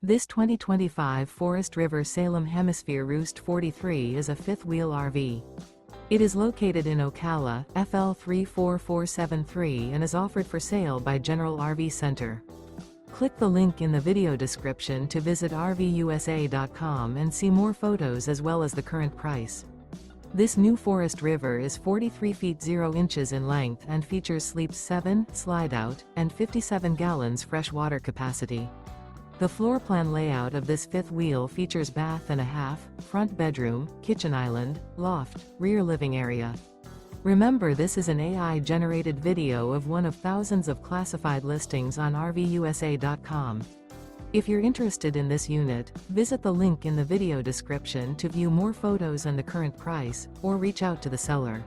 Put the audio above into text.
This 2025 Forest River Salem Hemisphere Roost 43 is a fifth-wheel RV. It is located in Ocala, FL 34473 and is offered for sale by General RV Center. Click the link in the video description to visit RVUSA.com and see more photos as well as the current price. This new Forest River is 43 feet 0 inches in length and features sleeps 7, Slideout, and 57 gallons fresh water capacity. The floor plan layout of this fifth wheel features bath and a half, front bedroom, kitchen island, loft, rear living area. Remember, this is an AI-generated video of one of thousands of classified listings on RVUSA.com. If you're interested in this unit, visit the link in the video description to view more photos and the current price, or reach out to the seller.